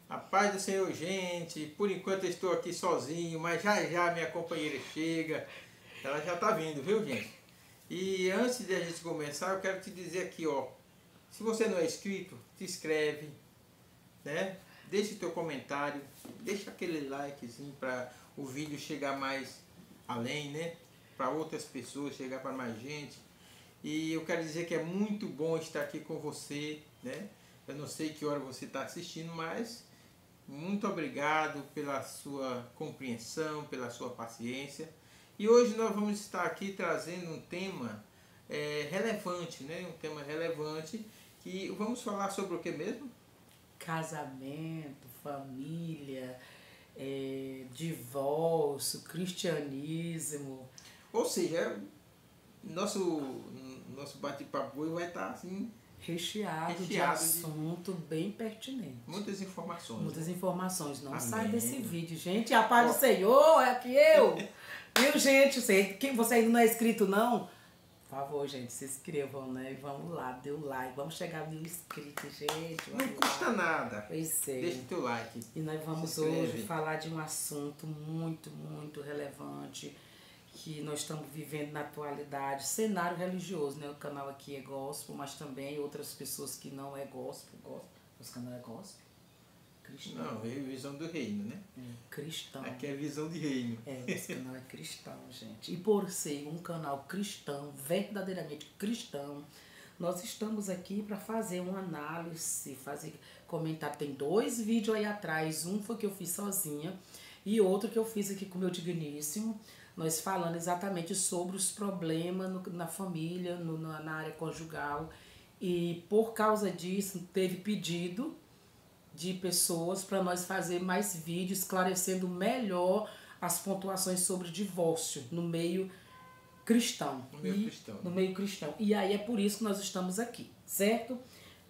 A paz do Senhor, gente. Por enquanto eu estou aqui sozinho, mas já já minha companheira chega. Ela já está vindo, viu, gente? E antes de a gente começar, eu quero te dizer aqui, ó. Se você não é inscrito, se inscreve, né? Deixa o teu comentário, deixa aquele likezinho para o vídeo chegar mais além, né? Para outras pessoas, chegar para mais gente. E eu quero dizer que é muito bom estar aqui com você, né? Eu não sei que hora você está assistindo, mas muito obrigado pela sua compreensão, pela sua paciência. E hoje nós vamos estar aqui trazendo um tema relevante, né? Um tema relevante que vamos falar sobre o que mesmo? Casamento, família, divórcio, cristianismo. Ou seja, nosso bate-papo hoje vai estar assim Recheado de recheado assunto bem pertinente. muitas informações. Muitas né? informações. Não Amém. sai desse vídeo, gente. A paz do Senhor é aqui eu. Viu, gente? Você ainda não é inscrito, não? Por favor, gente, se inscrevam, né? Vamos lá, dê o like. Vamos chegar a 1000 inscritos, gente. Não custa nada. Pois é. Deixa o teu like. E nós vamos hoje falar de um assunto muito, muito relevante que nós estamos vivendo na atualidade, cenário religioso, né? O canal aqui é gospel, mas também outras pessoas que não é gospel. Nosso canal é gospel? Cristão. Não, é visão do reino, né? Cristão. Aqui é visão de reino. Nosso canal é cristão, gente. E por ser um canal cristão, verdadeiramente cristão, nós estamos aqui para fazer uma análise, fazer comentário. Tem 2 vídeos aí atrás, um foi que eu fiz sozinha e outro que eu fiz aqui com o meu digníssimo, nós falando exatamente sobre os problemas na família, na área conjugal. E por causa disso, teve pedido de pessoas para nós fazer mais vídeos esclarecendo melhor as pontuações sobre divórcio no meio cristão. No meio cristão. E aí é por isso que nós estamos aqui, certo?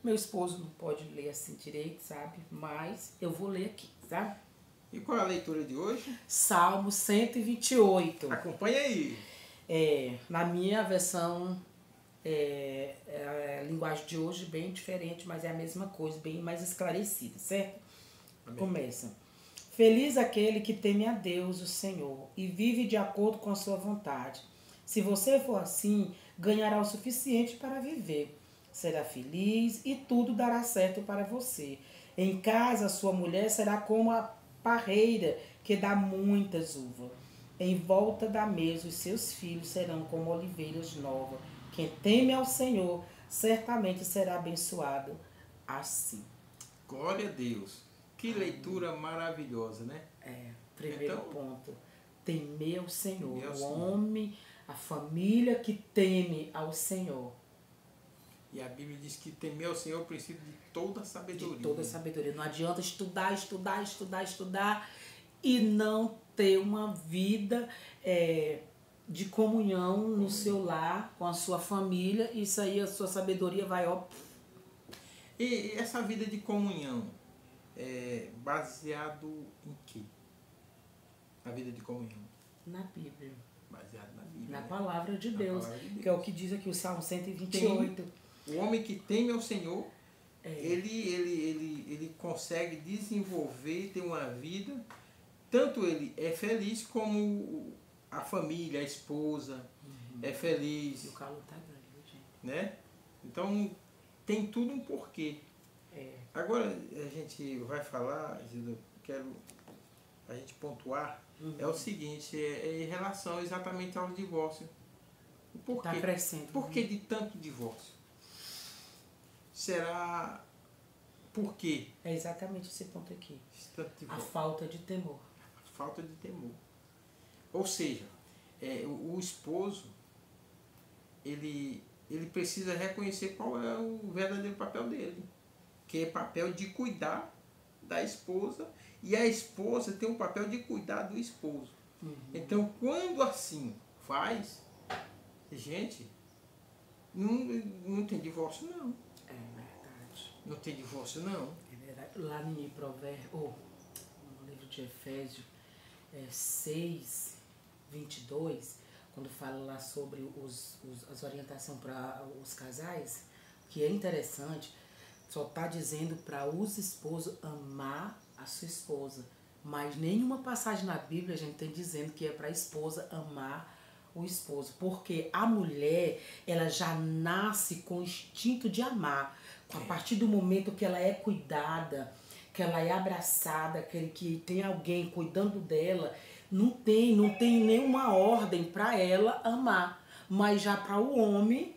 Meu esposo não pode ler assim direito, sabe? Mas eu vou ler aqui, tá? E qual é a leitura de hoje? Salmo 128. Acompanha aí. Na minha versão, a linguagem de hoje bem diferente, mas é a mesma coisa, bem mais esclarecida, certo? Amém. Começa. Feliz aquele que teme a Deus, o Senhor, e vive de acordo com a sua vontade. Se você for assim, ganhará o suficiente para viver. Será feliz e tudo dará certo para você. Em casa, sua mulher será como a parreira que dá muitas uvas. Em volta da mesa, os seus filhos serão como oliveiras novas. Quem teme ao Senhor, certamente será abençoado assim. Glória a Deus. Que leitura maravilhosa, né? Primeiro ponto. Temer ao Senhor. O homem, a família que teme ao Senhor. E a Bíblia diz que temer ao Senhor é o princípio de toda a sabedoria. De toda a sabedoria. Não adianta estudar e não ter uma vida de comunhão no seu lar, com a sua família. Isso aí, a sua sabedoria vai, ó. E essa vida de comunhão é baseado em quê? A vida de comunhão? Na Bíblia. Baseado na Bíblia. Na palavra de Deus. Que é o que diz aqui o Salmo 128. O homem que teme ao Senhor, ele consegue desenvolver, ter uma vida, tanto ele é feliz como a família, a esposa é feliz. E o calor tá grande, gente. Né? Então tem tudo um porquê. Agora a gente vai falar, quero a gente pontuar, é o seguinte, em relação exatamente ao divórcio. O porquê? Tá crescendo. Por que de tanto divórcio? Será por quê? É exatamente esse ponto aqui. A falta de temor. A falta de temor. Ou seja, o esposo, ele precisa reconhecer qual é o verdadeiro papel dele. Que é papel de cuidar da esposa, e a esposa tem o papel de cuidar do esposo. Então, quando assim faz, gente, não tem divórcio não. É verdade. Não tem divórcio não. É verdade. Lá em Provérbios, no livro de Efésios 6, 22, quando fala lá sobre as orientações para os casais, que é interessante, só está dizendo para os esposos amar a sua esposa. Mas nenhuma passagem na Bíblia a gente tem dizendo que é para a esposa amar o esposo. Porque a mulher, ela já nasce com o instinto de amar. A partir do momento que ela é cuidada, que ela é abraçada, que tem alguém cuidando dela, não tem nenhuma ordem para ela amar. Mas já para o homem...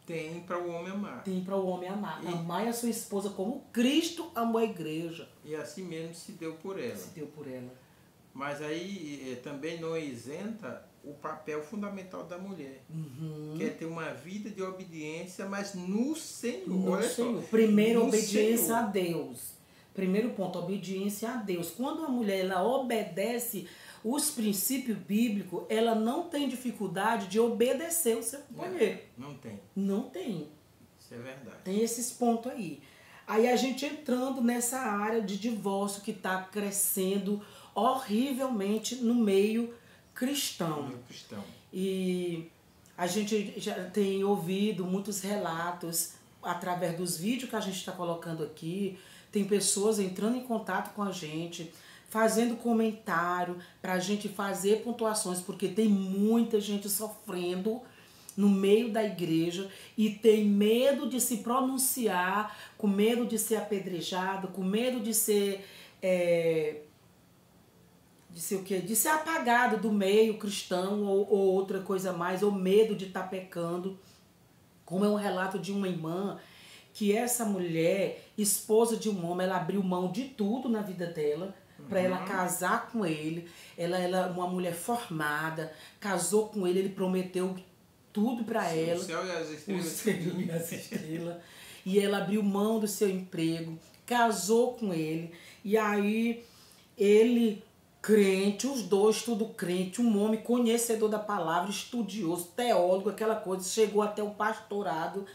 Tem para o homem amar. Tem para o homem amar. Amar a sua esposa como Cristo amou a igreja. E assim mesmo se deu por ela. Se deu por ela. Mas aí também não isenta o papel fundamental da mulher. Que é ter uma vida de obediência, mas no Senhor. No olha Senhor. Só, Primeiro, no obediência Senhor. a Deus. Primeiro ponto, obediência a Deus. Quando a mulher ela obedece os princípios bíblicos, ela não tem dificuldade de obedecer o seu companheiro. Não tem. Não tem. Isso é verdade. Tem esses pontos aí. Aí a gente entrando nessa área de divórcio que está crescendo horrivelmente no meio cristão. No meio cristão. E a gente já tem ouvido muitos relatos através dos vídeos que a gente está colocando aqui. Tem pessoas entrando em contato com a gente, fazendo comentário para a gente fazer pontuações, porque tem muita gente sofrendo no meio da igreja e tem medo de se pronunciar, com medo de ser apedrejado, com medo de ser de ser apagado do meio cristão ou outra coisa mais, ou medo de estar pecando. Como é um relato de uma irmã, que essa mulher, esposa de um homem, ela abriu mão de tudo na vida dela para ela casar com ele. Ela é uma mulher formada, casou com ele, ele prometeu tudo para ela. O céu e as estrelas. O céu e as estrelas. E ela abriu mão do seu emprego, casou com ele. E aí ele, crente, os dois tudo crente, um homem conhecedor da palavra, estudioso, teólogo, aquela coisa, chegou até o pastorado.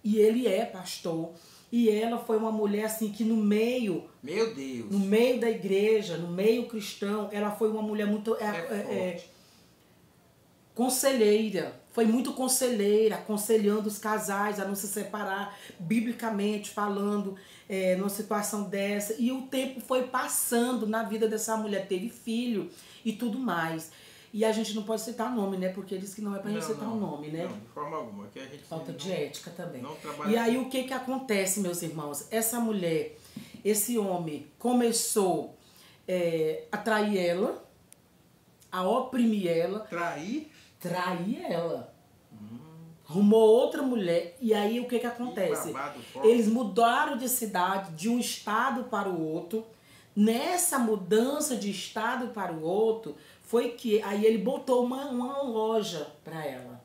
E ele é pastor. E ela foi uma mulher assim que no meio... Meu Deus! No meio da igreja, no meio cristão, ela foi uma mulher muito... conselheira. Foi muito conselheira, aconselhando os casais a não se separar, biblicamente falando, numa situação dessa. E o tempo foi passando na vida dessa mulher. Teve filho e tudo mais. E a gente não pode citar nome, né? Porque diz que não é pra gente citar o nome, né? Não, de forma alguma. Que a gente falta de ética também. Não trabalha. E aí o que acontece, meus irmãos? Essa mulher, esse homem começou a trair ela, a oprimir ela. Trair? Trair ela. Arrumou outra mulher. E aí o que acontece? Eles mudaram de cidade, de um estado para o outro. Nessa mudança de estado para o outro, foi que aí ele botou uma loja para ela.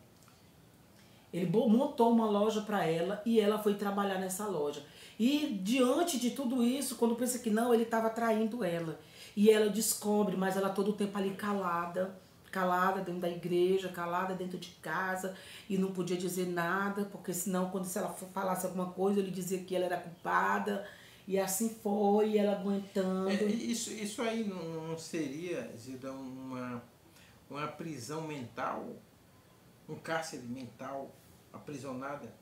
Ele montou uma loja para ela e ela foi trabalhar nessa loja. E diante de tudo isso, quando pensa que não, ele estava traindo ela. E ela descobre, mas ela todo o tempo ali calada dentro da igreja, calada dentro de casa, e não podia dizer nada, porque senão se ela falasse alguma coisa, ele dizia que ela era culpada. E assim foi, ela aguentando. Isso aí não seria, Zilda, uma prisão mental? Um cárcere mental, aprisionada?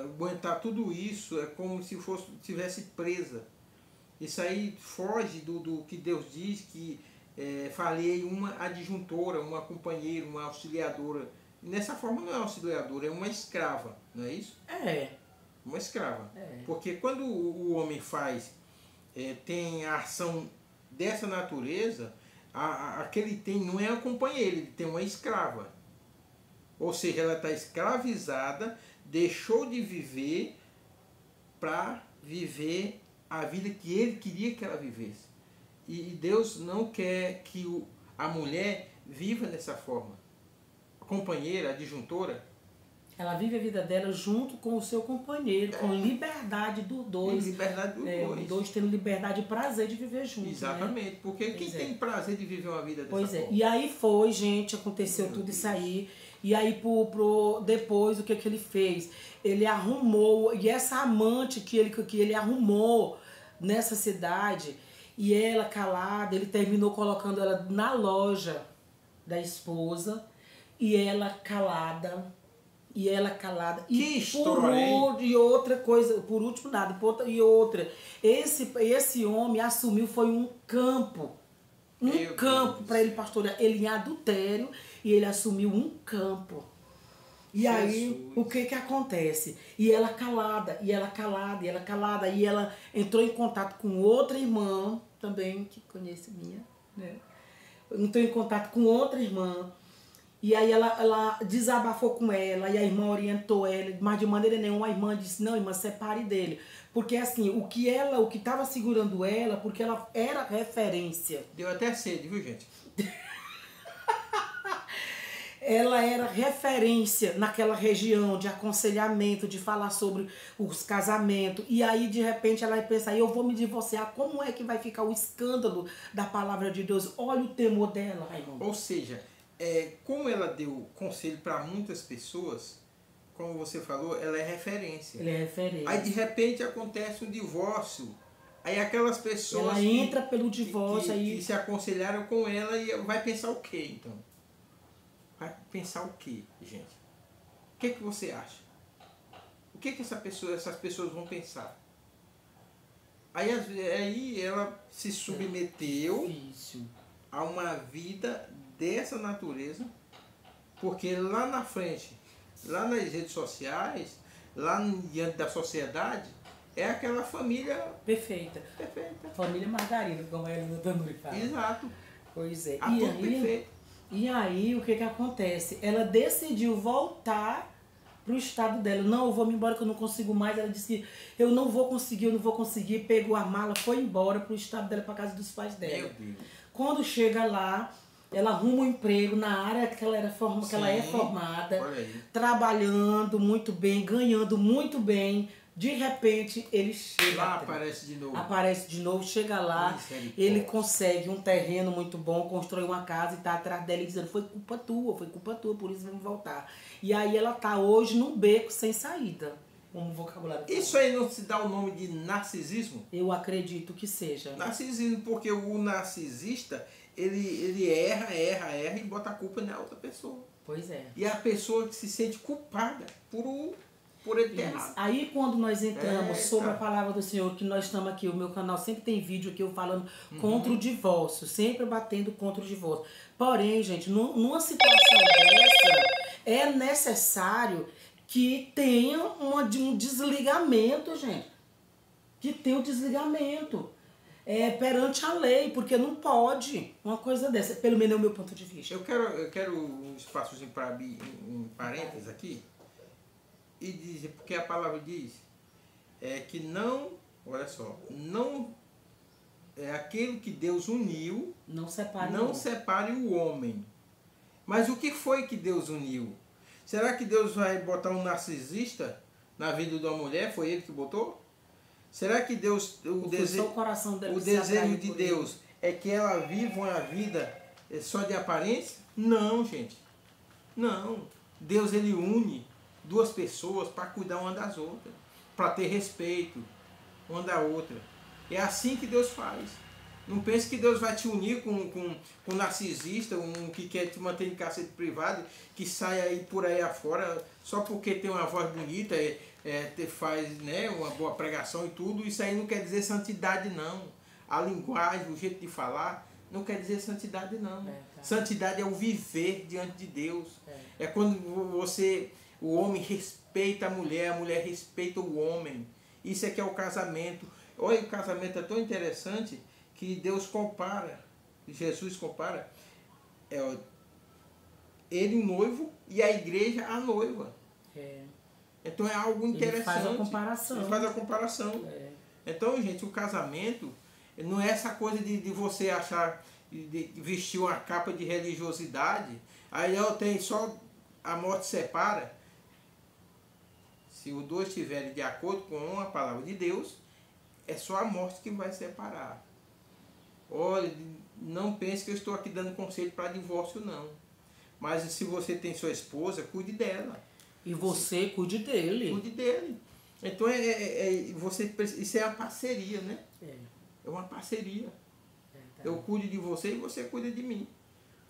Aguentar tudo isso é como se tivesse presa. Isso aí foge do que Deus diz, que falei uma adjuntora, uma companheira, uma auxiliadora. Nessa forma não é auxiliadora, é uma escrava, não é isso? Uma escrava. Porque quando o homem tem a ação dessa natureza, a que ele tem não é a companheira, ele tem uma escrava. Ou seja, ela está escravizada, deixou de viver para viver a vida que ele queria que ela vivesse. E Deus não quer que a mulher viva dessa forma. A companheira, a adjuntora, ela vive a vida dela junto com o seu companheiro, com liberdade dos dois. Liberdade dos dois. Os dois tendo liberdade e prazer de viver juntos. Exatamente, né? Porque quem tem prazer de viver uma vida dessa forma? E aí foi, gente, aconteceu tudo isso aí. E aí depois o que ele fez? Ele arrumou, e essa amante que ele arrumou nessa cidade, e ela calada, ele terminou colocando ela na loja da esposa, e ela calada, E ela calada. Que E história, hein? e outra coisa, por último nada, e outra. Esse homem assumiu, foi um campo. Meu Campo Deus para do ele céu. pastorear. Ele em adultério e ele assumiu um campo. E aí, o Jesus. que acontece? E ela calada, e ela calada, e ela calada. E ela entrou em contato com outra irmã, também, que conhece minha, né? Entrou em contato com outra irmã. E aí ela desabafou com ela, e a irmã orientou ela, mas de maneira nenhuma a irmã disse, não, irmã, separe dele. Porque assim, o que estava segurando ela, porque ela era referência. Deu até sede, viu, gente? Ela era referência naquela região de aconselhamento, de falar sobre os casamentos. E aí, de repente, ela pensa, eu vou me divorciar, como é que vai ficar o escândalo da palavra de Deus? Olha o temor dela, Raimundo. Ou seja, como ela deu conselho para muitas pessoas, como você falou, ela é referência. Ele é referência. Aí de repente acontece um divórcio. Aí aquelas pessoas ela entra pelo divórcio aí que se aconselharam com ela e vai pensar o quê, então? Vai pensar o quê, gente? O que você acha? O que essas pessoas vão pensar? Aí ela se submeteu difícil. a uma vida dessa natureza, porque lá na frente, lá nas redes sociais, lá diante da sociedade, é aquela família perfeita. Família Margarida, como a Helena também fala. Exato. Pois é. Perfeito. E aí, o que acontece? Ela decidiu voltar pro estado dela. Não, eu vou me embora que eu não consigo mais. Ela disse que eu não vou conseguir. Pegou a mala, foi embora pro estado dela, pra casa dos pais dela. Meu Deus. Quando chega lá, ela arruma um emprego na área que ela é formada, trabalhando muito bem, ganhando muito bem. De repente, ele chega. Lá aparece de novo. Aparece de novo, chega lá, ele consegue um terreno muito bom, constrói uma casa e tá atrás dela dizendo, foi culpa tua, por isso vamos voltar. E aí ela tá hoje num beco sem saída. Um vocabulário. Isso aí não se dá o nome de narcisismo? Eu acredito que seja. Narcisismo, porque o narcisista, ele erra e bota a culpa na outra pessoa. Pois é. E a pessoa que se sente culpada por ele ter errado. Aí quando nós entramos sobre a palavra do Senhor, que nós estamos aqui, o meu canal sempre tem vídeo aqui eu falando contra o divórcio, sempre batendo contra o divórcio. Porém, gente, numa situação dessa, é necessário que tenha um desligamento, gente. Que tenha um desligamento perante a lei, porque não pode uma coisa dessa, pelo menos é o meu ponto de vista. Eu quero um espaçozinho para abrir em parênteses aqui. E dizer, porque a palavra diz que não, olha só, não é aquilo que Deus uniu, não separe o homem. Mas o que foi que Deus uniu? Será que Deus vai botar um narcisista na vida de uma mulher? Foi ele que botou? Será que Deus, o desejo de Deus é que ela viva uma vida só de aparência? Não, gente. Não. Deus, ele une duas pessoas para cuidar uma das outras, para ter respeito uma da outra. É assim que Deus faz. Não pense que Deus vai te unir com um narcisista, um que quer te manter em cárcere privado, que sai aí por aí afora só porque tem uma voz bonita, faz, né, uma boa pregação e tudo. Isso aí não quer dizer santidade, não. A linguagem, o jeito de falar, não quer dizer santidade, não. Santidade é o viver diante de Deus. É quando o homem respeita a mulher respeita o homem. Isso é que é o casamento. Olha, o casamento é tão interessante que Deus compara, Jesus compara, ele o noivo e a igreja a noiva. Então é algo interessante. Ele faz a comparação. Então, gente, o casamento não é essa coisa de você achar, de vestir uma capa de religiosidade, aí tem só a morte separa. Se os dois estiverem de acordo com a palavra de Deus, é só a morte que vai separar. Olha, não pense que eu estou aqui dando conselho para divórcio, não. Mas se você tem sua esposa, cuide dela. E você cuide dele. Cuide dele. Então, isso é uma parceria, né? É uma parceria. Eu cuido de você e você cuida de mim.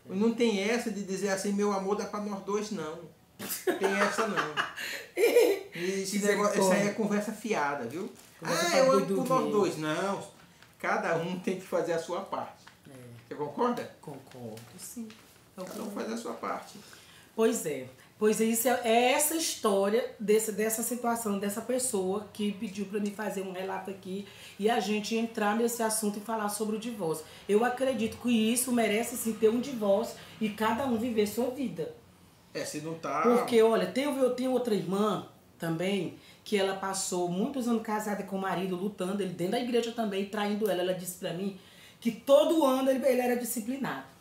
Não tem essa de dizer assim, meu amor dá para nós dois, não. Tem essa não. Isso aí é conversa fiada, viu? Eu amo por nós dois. Não, cada um tem que fazer a sua parte. Você concorda? Concordo, sim. Cada um faz a sua parte. Pois é. Isso é essa história dessa situação, dessa pessoa que pediu para mim fazer um relato aqui e a gente entrar nesse assunto e falar sobre o divórcio. Eu acredito que isso merece sim ter um divórcio e cada um viver sua vida. Se não tá... Porque, olha, eu tenho outra irmã também, que ela passou muitos anos casada com o marido, lutando, ele dentro da igreja também, traindo ela. Ela disse pra mim que todo ano ele era disciplinado.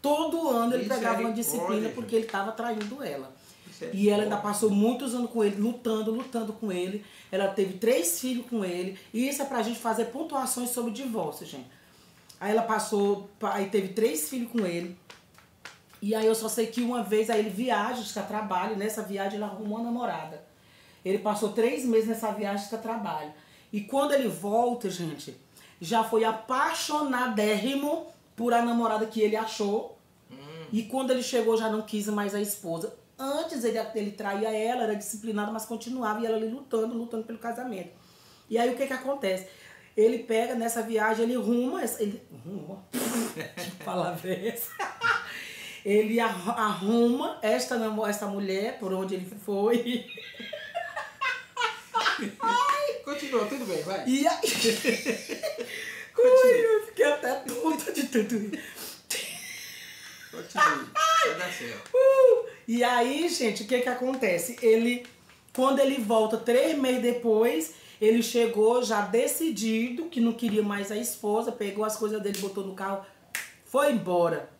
Todo ano ele pegava uma disciplina porque ele estava traindo ela. E ela ainda passou muitos anos com ele, lutando com ele. Ela teve 3 filhos com ele. E isso é pra gente fazer pontuações sobre o divórcio, gente. Aí ela aí teve 3 filhos com ele. E aí eu só sei que uma vez aí ele viaja, a trabalho. Nessa viagem ele arrumou uma namorada. Ele passou 3 meses nessa viagem a trabalho. E quando ele volta, gente, já foi apaixonadérrimo por a namorada que ele achou. E quando ele chegou já não quis mais a esposa. Antes ele traía ela, era disciplinado, mas continuava e ela ali lutando pelo casamento. E aí o que acontece? Ele pega nessa viagem, ele ruma, que palavra é essa? Ele arruma esta mulher por onde ele foi. Continua, tudo bem, vai. E aí... Ui, eu fiquei até tonta de tudo. Continue, vai dar certo. E aí, gente, o que acontece? Quando ele volta 3 meses depois, ele chegou já decidido que não queria mais a esposa, pegou as coisas dele, botou no carro, foi embora.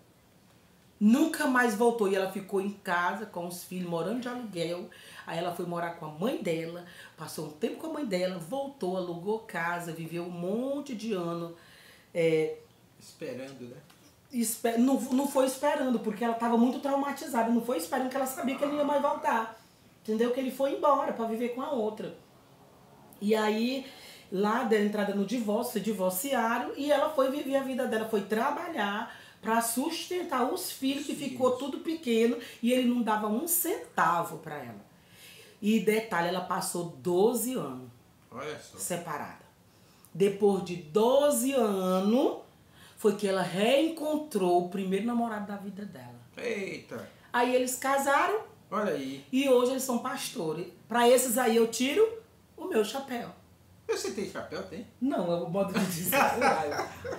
Nunca mais voltou. E ela ficou em casa com os filhos, morando de aluguel. Aí ela foi morar com a mãe dela, passou um tempo com a mãe dela, voltou, alugou casa, viveu um monte de ano. Esperando, né? Não foi esperando, porque ela estava muito traumatizada. Não foi esperando, que ela sabia que ele não ia mais voltar. Entendeu? Que ele foi embora para viver com a outra. E aí, lá deu entrada no divórcio, se divorciaram. E ela foi viver a vida dela, foi trabalhar para sustentar os filhos, que ficou tudo pequeno. E ele não dava um centavo para ela. E detalhe, ela passou 12 anos. Olha só. Separada. Depois de 12 anos... foi que ela reencontrou o primeiro namorado da vida dela. Eita! Aí eles casaram. Olha aí. E hoje eles são pastores. Pra esses aí eu tiro o meu chapéu. Você tem chapéu, tem? Não, é o modo de dizer.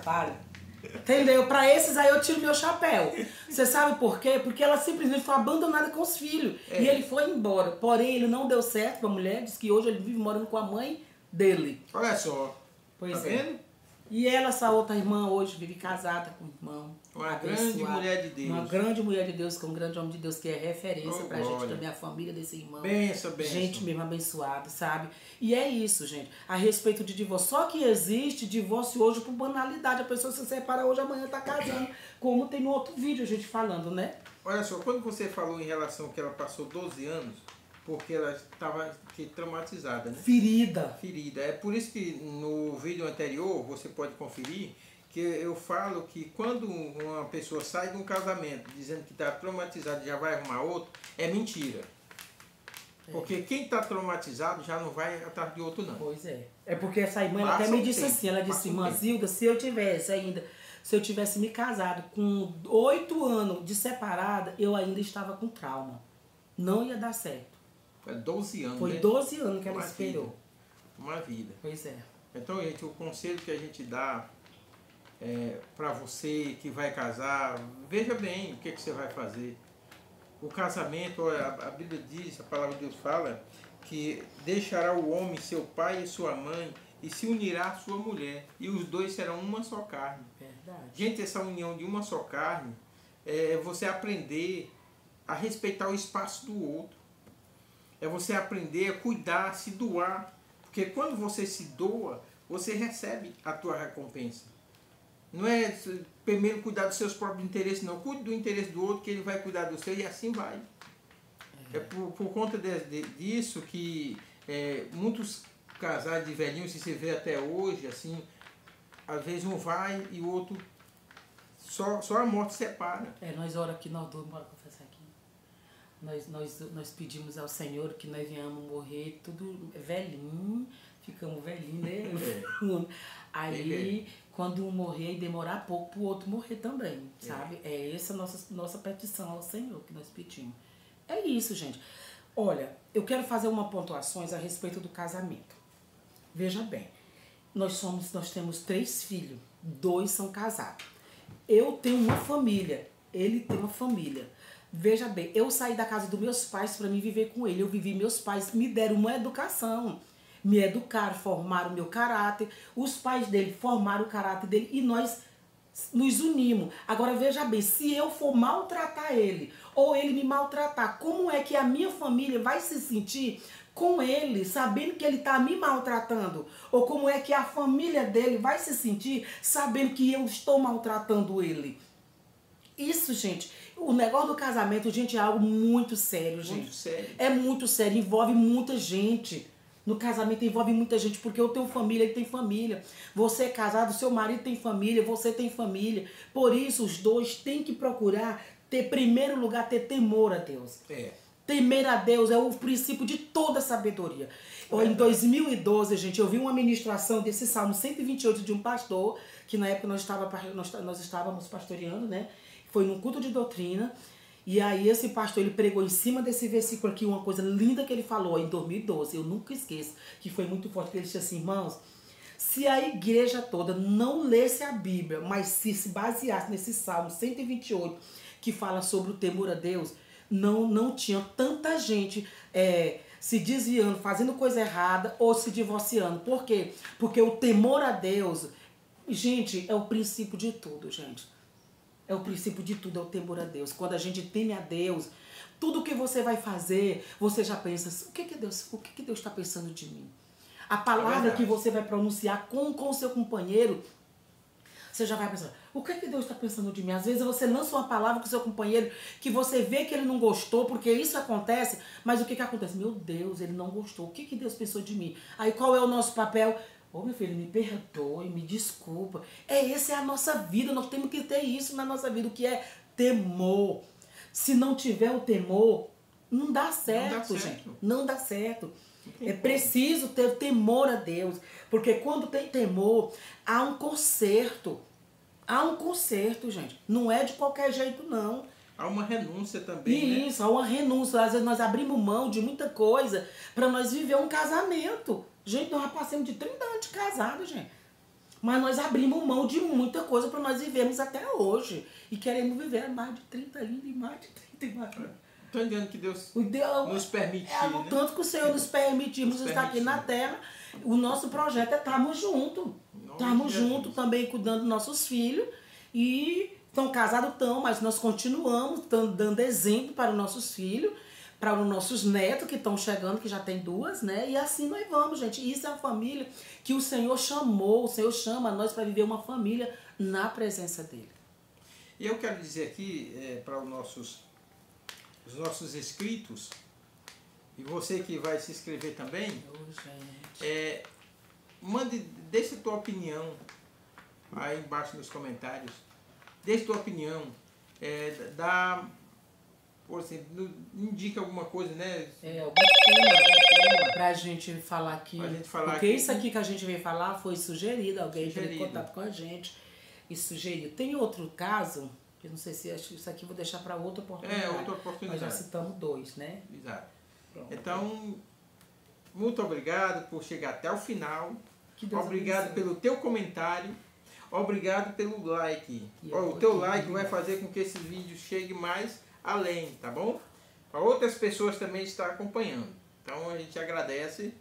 Para. Entendeu? Pra esses aí eu tiro meu chapéu. Você sabe por quê? Porque ela simplesmente foi abandonada com os filhos. E ele foi embora. Porém, ele não deu certo com a mulher. Diz que hoje ele vive morando com a mãe dele. Olha só. Pois tá vendo? E ela, essa outra irmã, hoje vive casada com o irmão. Uma grande mulher de Deus. Uma grande mulher de Deus, com um grande homem de Deus, que é referência pra gente também, a família desse irmão. Benção. Gente mesmo abençoada, sabe? E é isso, gente. A respeito de divórcio. Só que existe divórcio hoje por banalidade. A pessoa se separa hoje, amanhã tá casando. Como tem no outro vídeo a gente falando, né? Olha só, quando você falou em relação que ela passou 12 anos, porque ela estava traumatizada, né? Ferida. É por isso que no vídeo anterior, você pode conferir, que eu falo que quando uma pessoa sai de um casamento dizendo que está traumatizado e já vai arrumar outro, é mentira. Porque quem está traumatizado já não vai atrás de outro, não. Pois é. É porque essa irmã ela até me disse assim, ela disse, irmã Zilda, se eu tivesse me casado com 8 anos de separada, eu ainda estava com trauma. Não ia dar certo. Foi 12 anos, Foi né? 12 anos que ela esperou. Uma vida. Pois é. Então, gente, o conselho que a gente dá para você que vai casar, veja bem o que você vai fazer. O casamento, a Bíblia diz, a palavra de Deus fala, que deixará o homem seu pai e sua mãe e se unirá à sua mulher. E os dois serão uma só carne. Verdade. Gente, essa união de uma só carne é você aprender a respeitar o espaço do outro. É você aprender a cuidar, se doar. Porque quando você se doa, você recebe a tua recompensa. Não é primeiro cuidar dos seus próprios interesses, não. Cuide do interesse do outro, que ele vai cuidar do seu e assim vai. É por conta disso que muitos casais de velhinhos, se você vê até hoje, assim, às vezes um vai e o outro, só a morte separa. Nós oramos aqui, nós dois, bora confessar aqui. Nós pedimos ao Senhor que nós venhamos morrer tudo velhinho, ficamos velhinhos, né? Aí, quando um morrer e demorar pouco, pro outro morrer também, sabe? É essa a nossa petição ao Senhor que nós pedimos. É isso, gente. Olha, eu quero fazer uma pontuações a respeito do casamento. Veja bem, nós temos 3 filhos, 2 são casados. Eu tenho uma família, ele tem uma família. Veja bem, eu saí da casa dos meus pais para me viver com ele. Eu vivi, meus pais me deram uma educação. Me educaram, formaram o meu caráter. Os pais dele formaram o caráter dele e nós nos unimos. Agora veja bem, se eu for maltratar ele ou ele me maltratar, como é que a minha família vai se sentir com ele, sabendo que ele está me maltratando? Ou como é que a família dele vai se sentir sabendo que eu estou maltratando ele? Isso, gente, o negócio do casamento, gente, é algo muito sério, gente. Muito sério. É muito sério, envolve muita gente. No casamento envolve muita gente, porque eu tenho família, ele tem família. Você é casado, seu marido tem família, você tem família. Por isso, os dois têm que procurar ter, primeiro lugar, ter temor a Deus. Temer a Deus é o princípio de toda sabedoria. Em 2012, gente, eu vi uma ministração desse Salmo 128 de um pastor, que na época nós estávamos pastoreando, né? Foi num culto de doutrina. E aí esse pastor, ele pregou em cima desse versículo aqui, uma coisa linda que ele falou em 2012. Eu nunca esqueço, que foi muito forte. Ele disse assim: irmãos, se a igreja toda não lesse a Bíblia, mas se baseasse nesse Salmo 128, que fala sobre o temor a Deus, não tinha tanta gente se desviando, fazendo coisa errada ou se divorciando. Por quê? Porque o temor a Deus, gente, é o princípio de tudo, gente. É o princípio de tudo, é o temor a Deus. Quando a gente teme a Deus, tudo que você vai fazer, você já pensa, o que Deus está pensando de mim? A palavra que você vai pronunciar com o seu companheiro, você já vai pensar, o que Deus está pensando de mim? Às vezes você lança uma palavra com o seu companheiro que você vê que ele não gostou, porque isso acontece, mas o que acontece? Meu Deus, ele não gostou. O que Deus pensou de mim? Aí qual é o nosso papel? Ô, meu filho, me perdoe, me desculpa. Essa é a nossa vida, nós temos que ter isso na nossa vida, o que é temor. Se não tiver o temor, não dá certo, gente. Não dá certo. É preciso ter temor a Deus, porque quando tem temor, há um conserto. Há um conserto, gente. Não é de qualquer jeito, não. Há uma renúncia também, Isso, há uma renúncia. Às vezes nós abrimos mão de muita coisa para nós viver um casamento. Gente, nós já passamos de 30 anos de casado, gente. Mas nós abrimos mão de muita coisa para nós vivermos até hoje. E queremos viver mais de 30 anos e mais de 30 anos. Estou entendendo que Deus nos permitiu, né? Tanto que o Senhor nos permitimos estar aqui na terra. O nosso projeto é estarmos juntos. Estamos juntos também cuidando dos nossos filhos. E estão casados, mas nós continuamos dando exemplo para os nossos filhos, para os nossos netos que estão chegando, que já tem 2, né? E assim nós vamos, gente. Isso é a família que o Senhor chamou. O Senhor chama nós para viver uma família na presença dEle. E eu quero dizer aqui para os nossos inscritos, e você que vai se inscrever também, deixa a tua opinião aí embaixo nos comentários. Deixa a tua opinião. Por exemplo, indica alguma coisa, né? Algum tema pra gente falar aqui. Porque isso aqui que a gente veio falar foi sugerido. Alguém entrou em contato com a gente e sugeriu. Tem outro caso, eu não sei se isso aqui eu vou deixar para outra oportunidade. Outra oportunidade. Nós já citamos 2, né? Exato. Pronto. Então, muito obrigado por chegar até o final. Obrigado pelo teu comentário. Obrigado pelo like. O teu like vai fazer com que esses vídeos cheguem mais além, tá bom? Para outras pessoas também estar acompanhando. Então a gente agradece.